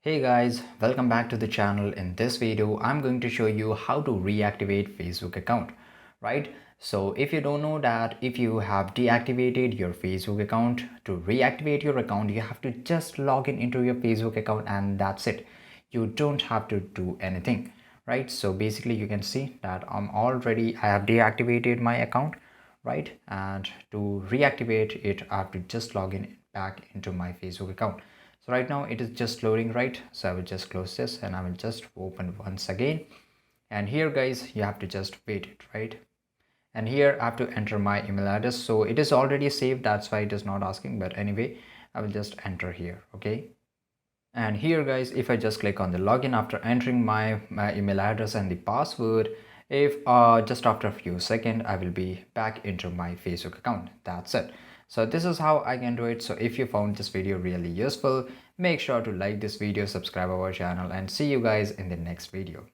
Hey guys, welcome back to the channel. In this video, I'm going to show you how to reactivate Facebook account, right? So if you don't know that, if you have deactivated your Facebook account, to reactivate your account, you have to just log in into your Facebook account and that's it. You don't have to do anything, right? So basically you can see that I have deactivated my account, right? And to reactivate it, I have to just log in back into my Facebook account. So right now it is just loading, right? So I will just close this and I will just open once again. And here guys, you have to just wait it, right? And here I have to enter my email address. So it is already saved, that's why it is not asking, but anyway, I will just enter here, okay? And here guys, if I just click on the login after entering my email address and the password, if just after a few seconds I will be back into my Facebook account. That's it. So this is how I can do it. So if you found this video really useful, make sure to like this video, subscribe our channel, and see you guys in the next video.